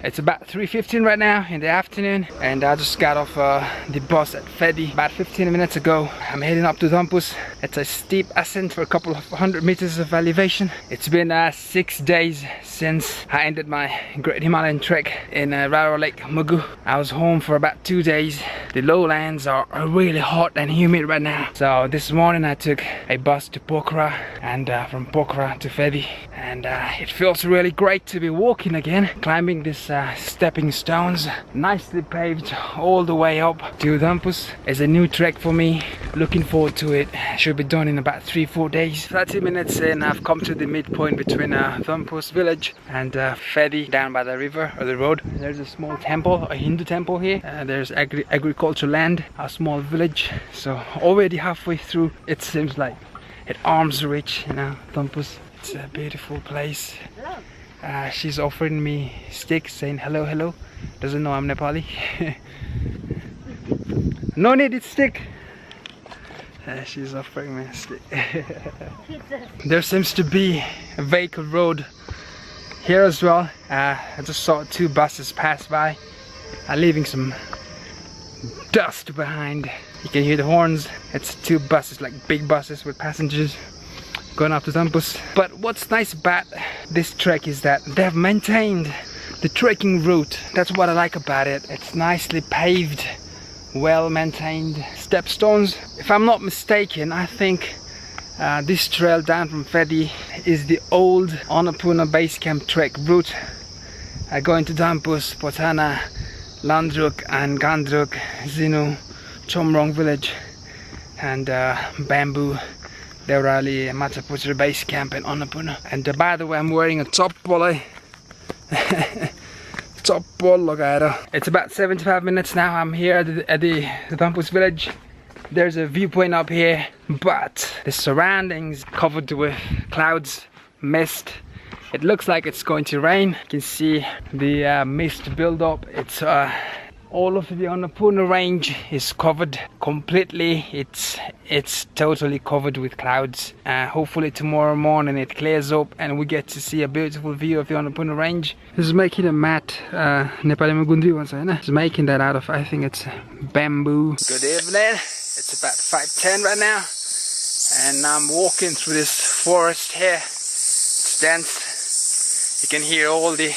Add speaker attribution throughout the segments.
Speaker 1: It's about 3:15 right now in the afternoon, and I just got off the bus at Fedi about 15 minutes ago. I'm heading up to Dhampus. It's a steep ascent for a couple of 100 meters of elevation. It's been 6 days since I ended my Great Himalayan Trek in Raro Lake, Mugu. I was home for about 2 days. The lowlands are really hot and humid right now. So this morning I took a bus to Pokhara, and from Pokhara to Fedi, and it feels really great to be walking again, climbing these stepping stones, nicely paved all the way up to Dhampus. It's a new trek for me, looking forward to it. Should be done in about 3-4 days. 30 minutes in, I've come to the midpoint between Dhampus village and Fedi, down by the river or the road. There's a small temple, a Hindu temple here. There's agricultural land, a small village. So already halfway through, it seems like at arm's reach, you know, Dhampus. It's a beautiful place. She's offering me sticks, saying hello, hello. Doesn't know I'm Nepali. No need, it's stick. She's offering me a stick. There seems to be a vehicle road here as well. I just saw 2 buses pass by, leaving some dust behind. You can hear the horns. It's 2 buses, like big buses with passengers, going up to Dhampus. But what's nice about this trek is that they've maintained the trekking route. That's what I like about it. It's nicely paved, well maintained stepstones. If I'm not mistaken, I think this trail down from Fedi is the old Annapurna base camp trek route, going to Dhampus, Potana, Landruk and Gandruk, Zinu, Chomrong village, and Bamboo, Devrali, Mataputra base camp in Annapurna. And by the way, I'm wearing a top polo. It's about 75 minutes now. I'm here at the Dhampus village. There's a viewpoint up here, but the surroundings covered with clouds, mist. It looks like it's going to rain. You can see the mist build up. It's all of the Annapurna range is covered completely. It's totally covered with clouds. Hopefully tomorrow morning it clears up and we get to see a beautiful view of the Annapurna range. This is making a mat. Nepali ma gundri bhancha haina. It's making that out of, I think it's bamboo. Good evening. It's about 5:10 right now, and I'm walking through this forest here. It's dense. You can hear all the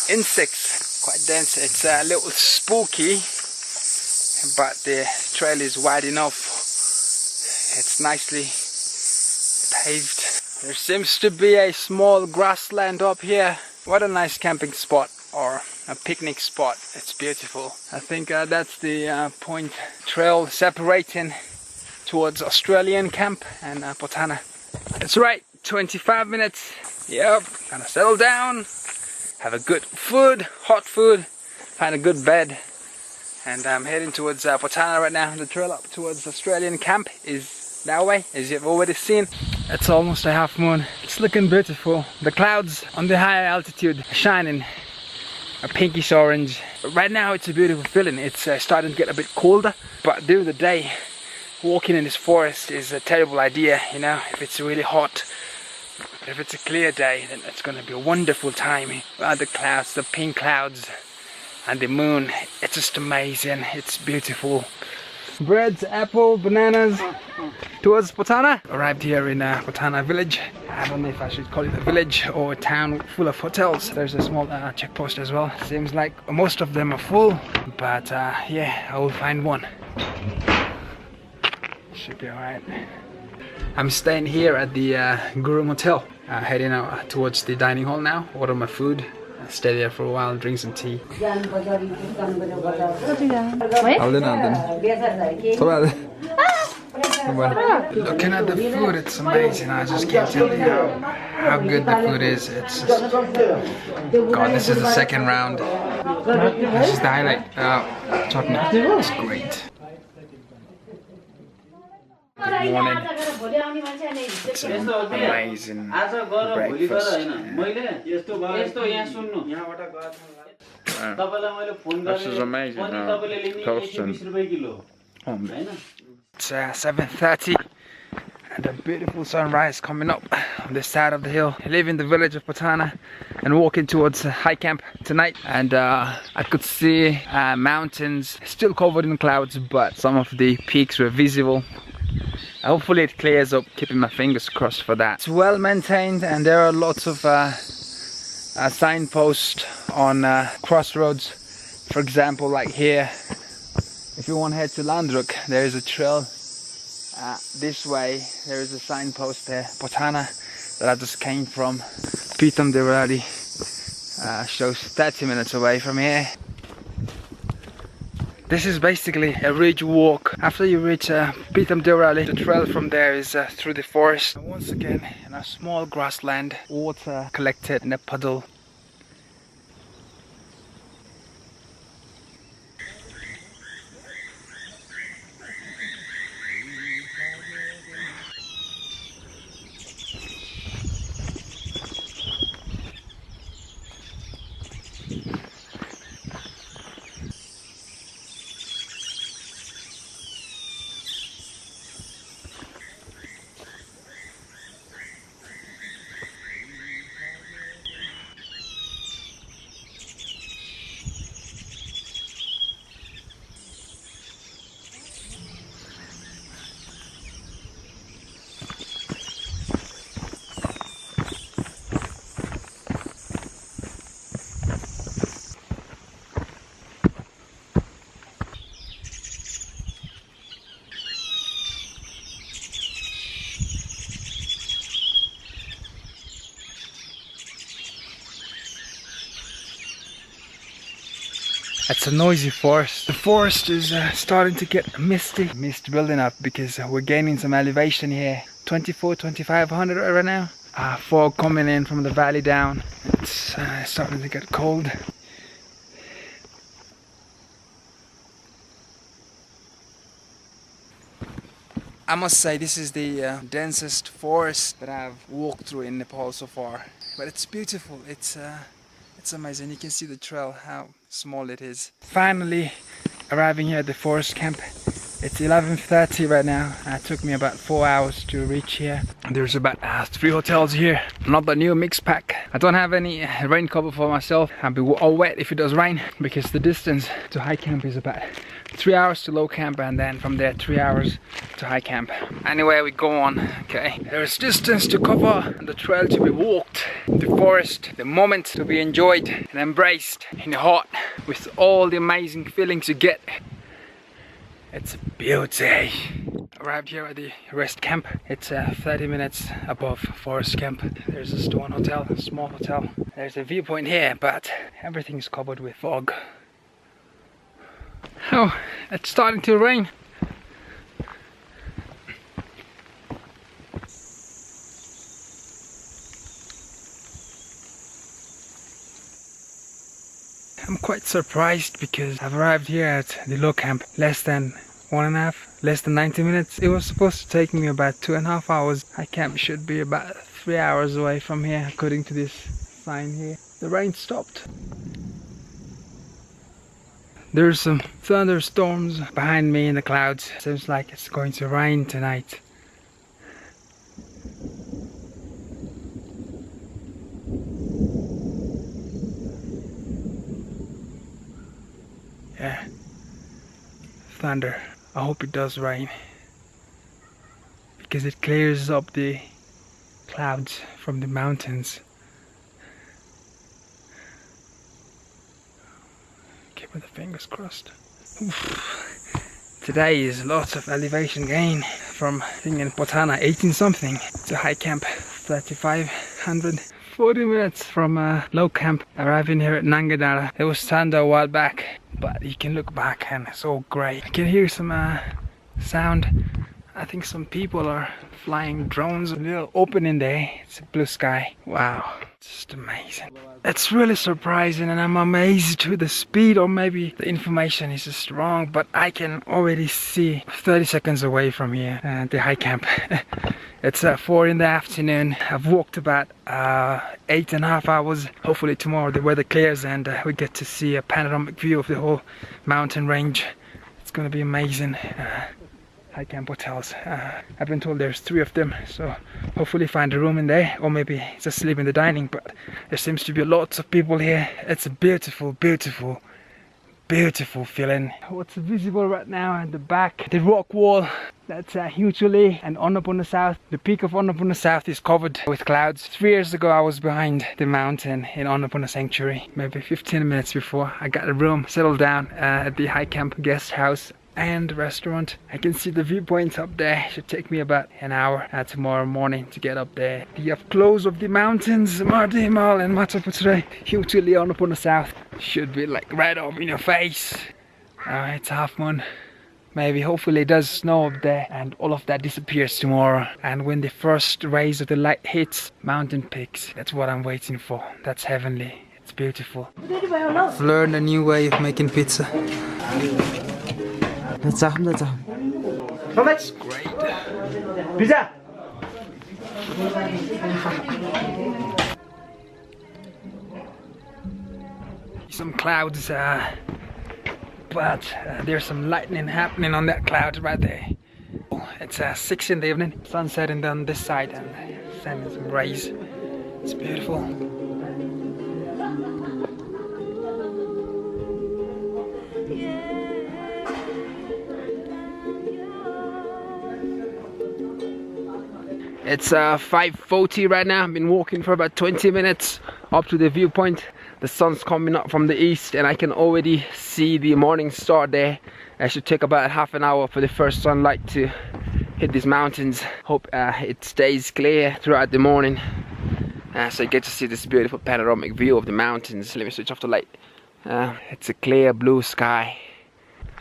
Speaker 1: insects. Quite dense. It's a little spooky, but the trail is wide enough. It's nicely paved. There seems to be a small grassland up here. What a nice camping spot, or a picnic spot. It's beautiful. I think that's the point trail separating towards Australian camp and Potana. That's right, 25 minutes. Yep, gonna settle down, have a good food, hot food, find a good bed, and I'm heading towards Potana right now. The trail up towards Australian camp is that way, as you've already seen. It's almost a half moon. It's looking beautiful. The clouds on the higher altitude are shining a pinkish orange. But right now it's a beautiful feeling. It's starting to get a bit colder, but during the day walking in this forest is a terrible idea, you know. If it's really hot, but if it's a clear day, then it's going to be a wonderful time. The clouds, the pink clouds and the moon, it's just amazing. It's beautiful. Breads, apple, bananas towards Potana. Arrived here in Potana village. I don't know if I should call it a village or a town full of hotels. There's a small checkpost as well. Seems like most of them are full, but yeah, I will find one. Should be alright. I'm staying here at the Guru Hotel. Heading out towards the dining hall now. Order my food. Stay there for a while, drink some tea. Looking at the food, it's amazing. I just can't tell you how good the food is. It's just, God, this is the second round. This is the highlight. Chutney. It's great. Good morning. It's an amazing breakfast. This is amazing. Toast and omelette. It's 7:30 and a beautiful sunrise coming up on this side of the hill. I live in the village of Patana and walking towards high camp tonight, and I could see mountains still covered in clouds, but some of the peaks were visible. Hopefully it clears up, keeping my fingers crossed for that. It's well maintained, and there are lots of signposts on crossroads. For example, like here, if you want to head to Landruk, there is a trail this way. There is a signpost there, Patana, that I just came from. Pitam Devrali shows 30 minutes away from here. This is basically a ridge walk. After you reach Pitam Devrali, the trail from there is through the forest. And once again, in a small grassland, water collected in a puddle. It's a noisy forest. The forest is starting to get misty. Mist building up because we're gaining some elevation here. 24,000–25,000 right now. Fog coming in from the valley down. It's starting to get cold. I must say this is the densest forest that I've walked through in Nepal so far. But it's beautiful. It's amazing. You can see the trail, how small it is. Finally arriving here at the forest camp. It's 11:30 right now. It took me about 4 hours to reach here. There's about 3 hotels here. Not the new mix pack. I don't have any rain cover for myself. I'll be all wet if it does rain, because the distance to high camp is about 3 hours to low camp, and then from there 3 hours to high camp. Anyway, we go on. Okay, there's distance to cover and the trail to be walked. The forest, the moment to be enjoyed and embraced in the heart with all the amazing feelings you get. It's a beauty. Arrived here at the rest camp. It's 30 minutes above forest camp. There's a stone hotel, a small hotel. There's a viewpoint here, but everything's covered with fog. Oh, it's starting to rain. I'm quite surprised because I've arrived here at the low camp less than 90 minutes. It was supposed to take me about 2.5 hours. High camp should be about 3 hours away from here, according to this sign here. The rain stopped. There's some thunderstorms behind me in the clouds. Seems like it's going to rain tonight. Yeah, thunder. I hope it does rain, because it clears up the clouds from the mountains. Keep the fingers crossed. Oof. Today is lots of elevation gain from being in Patana 18 something to high camp 3500. 40 minutes from low camp, arriving here at Nangadala. It was thunder a while back, but you can look back and it's all grey. I can hear some sound. I think some people are flying drones. A little opening there. It's a blue sky. Wow, it's just amazing. It's really surprising, and I'm amazed with the speed, or maybe the information is just wrong, but I can already see 30 seconds away from here the high camp. It's 4 in the afternoon. I've walked about 8.5 hours. Hopefully tomorrow the weather clears and we get to see a panoramic view of the whole mountain range. It's gonna be amazing. high camp hotels. I've been told there's 3 of them, so hopefully find a room in there, or maybe just sleep in the dining. But there seems to be lots of people here. It's a beautiful, beautiful, beautiful feeling. What's visible right now at the back, the rock wall, that's Hugely, and Annapurna South. The peak of Annapurna South is covered with clouds. 3 years ago I was behind the mountain in Annapurna Sanctuary. Maybe 15 minutes before I got a room, settled down at the high camp guest house and restaurant. I can see the viewpoints up there. It should take me about an hour tomorrow morning to get up there. The up close of the mountains, Mardi Himal and MANAVENTURES, Hugely, Annapurna South, should be like right up in your face. It's half moon. Maybe, hopefully it does snow up there and all of that disappears tomorrow. And when the first rays of the light hits mountain peaks, that's what I'm waiting for. That's heavenly. It's beautiful. I've learned a new way of making pizza. That's great. Pizza! Some clouds, but there's some lightning happening on that cloud right there. It's 6 in the evening, sun setting on this side and sending some rays. It's beautiful. It's 5:40 right now. I've been walking for about 20 minutes up to the viewpoint. The sun's coming up from the east and I can already see the morning star there. It should take about half an hour for the first sunlight to hit these mountains. Hope it stays clear throughout the morning, so you get to see this beautiful panoramic view of the mountains. Let me switch off the light. It's a clear blue sky.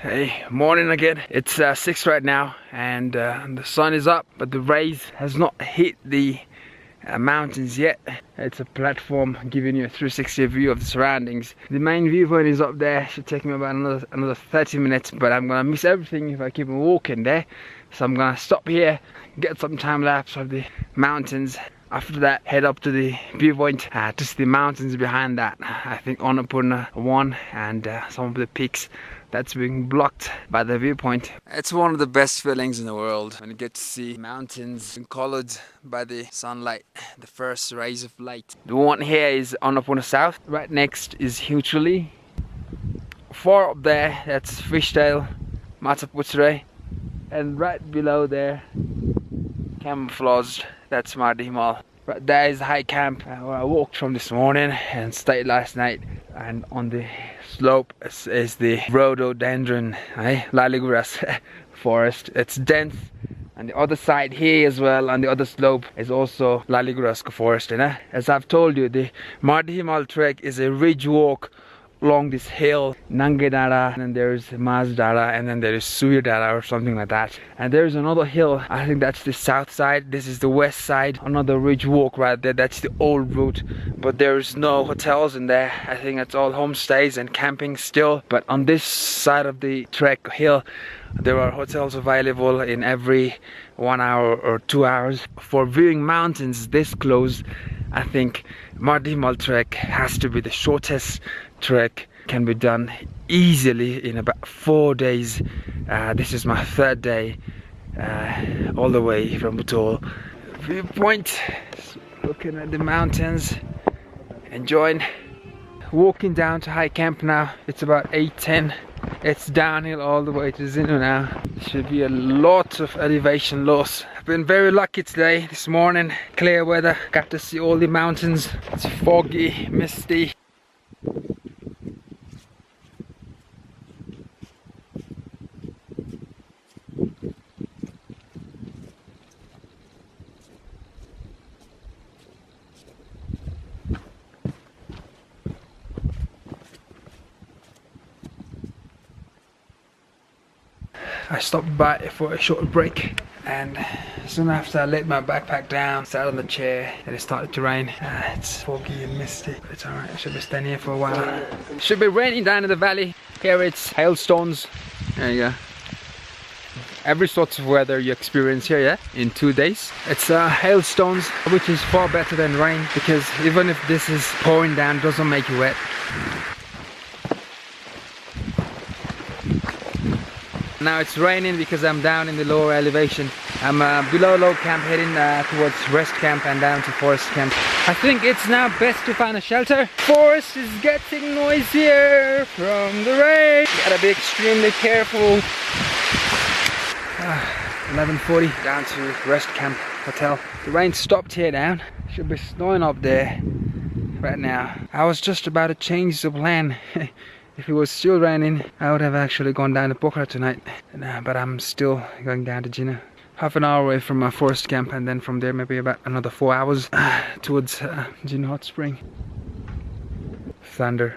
Speaker 1: Hey, morning again. It's 6 right now and the sun is up, but the rays has not hit the mountains yet. It's a platform giving you a 360 view of the surroundings. The main viewpoint is up there. Should take me about another 30 minutes, but I'm gonna miss everything if I keep on walking there. So I'm gonna stop here, get some time lapse of the mountains. After that, head up to the viewpoint to see the mountains behind that. I think Annapurna 1 and some of the peaks that's being blocked by the viewpoint. It's one of the best feelings in the world when you get to see mountains colored by the sunlight, the first rays of light. The one here is Annapurna South. Right next is Hugely. Far up there, that's Fishtail, MANAVENTURES, and right below there, camouflaged, that's Mardi Himal. Right there is the high camp where I walked from this morning and stayed last night. And on the slope is the rhododendron, Laliguras forest. It's dense. And the other side here as well, on the other slope, is also Laliguras forest. As I've told you, the Mardi Himal Trek is a ridge walk along this hill, Nangedara, and then there's Mazdara, and then there is Suyadara or something like that. And there's another hill, I think that's the south side, this is the west side, another ridge walk right there, that's the old route. But there's no hotels in there, I think it's all homestays and camping still. But on this side of the trek hill, there are hotels available in every 1 hour or 2 hours. For viewing mountains this close, I think Mardi Himal Trek has to be the shortest trek. Can be done easily in about 4 days. This is my 3rd day all the way from Butol. Viewpoint, looking at the mountains, enjoying. Walking down to high camp now. It's about 8:10. It's downhill all the way to Zinu now. There should be a lot of elevation loss. I've been very lucky today, this morning. Clear weather, got to see all the mountains. It's foggy, misty. I stopped by for a short break, and soon after I laid my backpack down, sat on the chair, and it started to rain. It's foggy and misty, but it's alright. I should be staying here for a while. It should be raining down in the valley. Here it's hailstones. There you go. Every sort of weather you experience here, yeah, in 2 days. It's hailstones, which is far better than rain, because even if this is pouring down, it doesn't make you wet. Now it's raining because I'm down in the lower elevation. I'm below low camp, heading towards rest camp and down to forest camp. I think it's now best to find a shelter. Forest is getting noisier from the rain. Gotta be extremely careful. 11:40, down to rest camp hotel. The rain stopped here down. Should be snowing up there right now. I was just about to change the plan. If it was still raining, I would have actually gone down to Pokhara tonight. But I'm still going down to Jinu. Half an hour away from my forest camp, and then from there maybe about another 4 hours towards Jinu Hot Spring. Thunder.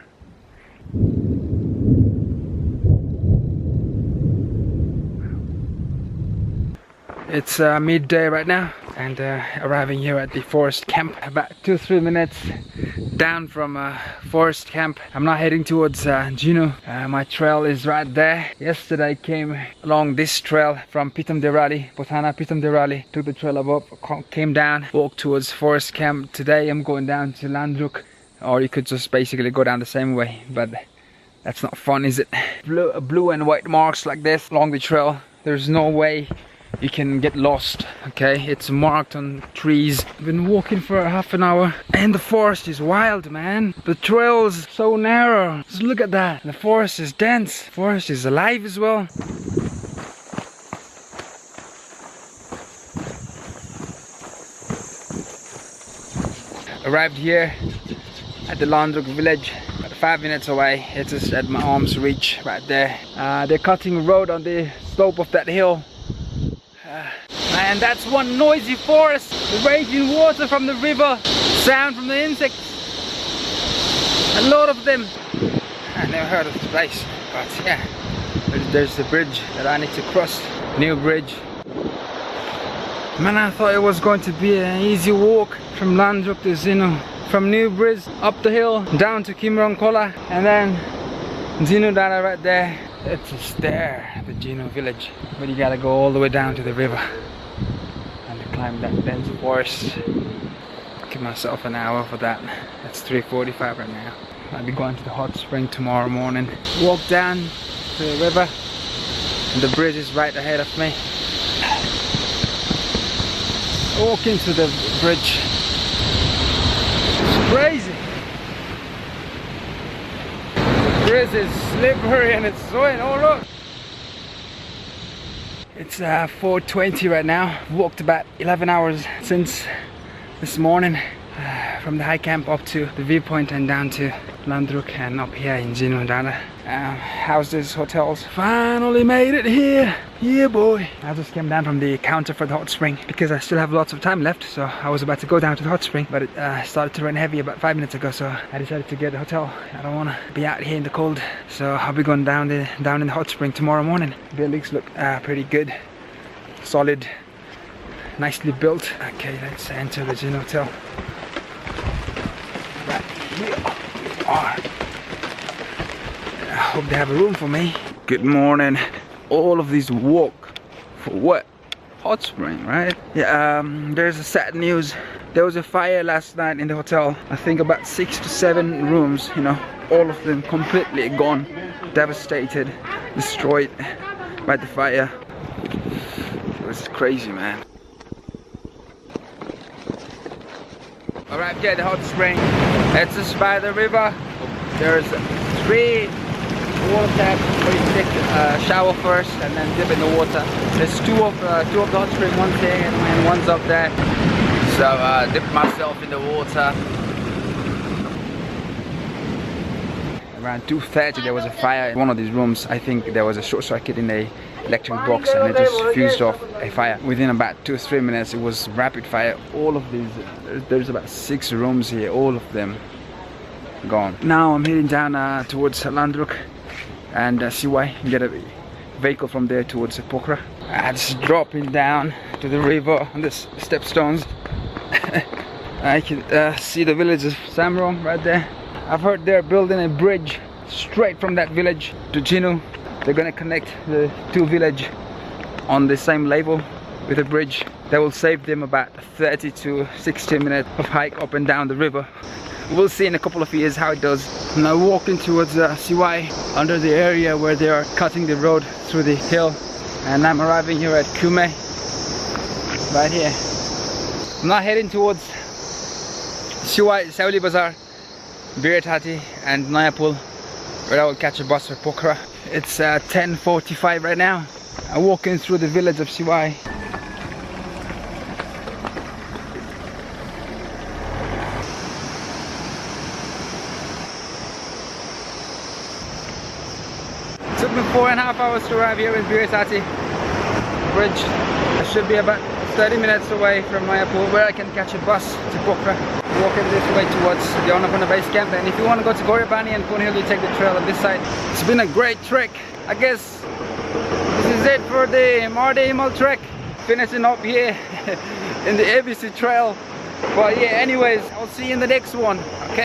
Speaker 1: It's midday right now, and arriving here at the forest camp. About 2-3 minutes down from forest camp. I'm now heading towards Jinu. My trail is right there. Yesterday I came along this trail from Pitam Derali, Pothana Pitam Derali. Took the trail up, came down, walked towards forest camp. Today I'm going down to Landruk, or you could just basically go down the same way, but that's not fun, is it? Blue and white marks like this along the trail. There's no way you can get lost, okay? It's marked on trees. I've been walking for half an hour, and the forest is wild, man. The trail's so narrow. Just look at that. The forest is dense. The forest is alive as well. Arrived here at the Landruk village, about 5 minutes away. It's just at my arm's reach right there. They're cutting a road on the slope of that hill. Man, that's one noisy forest. The raging water from the river, sound from the insects. A lot of them. I never heard of this place, but yeah. There's the bridge that I need to cross. New bridge. Man, I thought it was going to be an easy walk from Landruk to Jinu. From New Bridge up the hill, down to Kimrong Kola, and then Jinu Dara right there. It's just there, the Jinu village. But you gotta go all the way down to the river and climb that dense forest. Give myself an hour for that. It's 3:45 right now. I'll be going to the hot spring tomorrow morning. Walk down to the river, and the bridge is right ahead of me. Walk into the bridge. It's crazy. The bridge is slippery and it's swaying. Oh look! It's 4:20 right now. Walked about 11 hours since this morning. From the high camp up to the viewpoint and down to Landruk and up here in Jinu Dara. Houses, hotels. Finally made it here. Yeah boy. I just came down from the counter for the hot spring because I still have lots of time left, so I was about to go down to the hot spring, but it started to rain heavy about 5 minutes ago, so I decided to get a hotel. I don't want to be out here in the cold, so I'll be going down in the hot spring tomorrow morning. Buildings look pretty good, solid, nicely built. Okay, let's enter the Jinu Hotel. Right here we are. I hope they have a room for me. Good morning. All of these walk for what? Hot spring, right? Yeah, there's a sad news. There was a fire last night in the hotel. I think about 6 to 7 rooms, you know, all of them completely gone, devastated, destroyed by the fire. It was crazy, man. Alright, yeah, the hot spring. It's just by the river. There's 3 water taps where you take a shower first and then dip in the water. There's two of the hot spring, one's here and one's up there. So dip myself in the water. Around 2:30 there was a fire in one of these rooms. I think there was a short circuit in the electric box and it just fused off a fire. Within about 2 or 3 minutes it was rapid fire. All of these, there's about 6 rooms here, all of them gone. Now I'm heading down towards Landruk and see why get a vehicle from there towards Pokhara. Just dropping down to the river on this stepstones. I can see the village of Samrong right there. I've heard they're building a bridge straight from that village to Jinu. They're gonna connect the 2 villages on the same level with a bridge that will save them about 30 to 60 minutes of hike up and down the river. We'll see in a couple of years how it does. I'm now walking towards CY, under the area where they are cutting the road through the hill, and I'm arriving here at Kume, right here. I'm now heading towards CY, Sauli Bazaar, Biratati and Nayapul, where I will catch a bus for Pokhara. It's 10:45 right now. I'm walking through the village of CY. It took me 4.5 hours to arrive here in Biratati bridge. I should be about 30 minutes away from Nayapur, where I can catch a bus to Pokhara. Walking this way towards the Annapurna base camp, and if you want to go to Gorabani and Punhil, you take the trail on this side. It's been a great trek. I guess this is it for the Mardi Himal Trek. Finishing up here in the ABC trail. But yeah, anyways, I'll see you in the next one. Okay.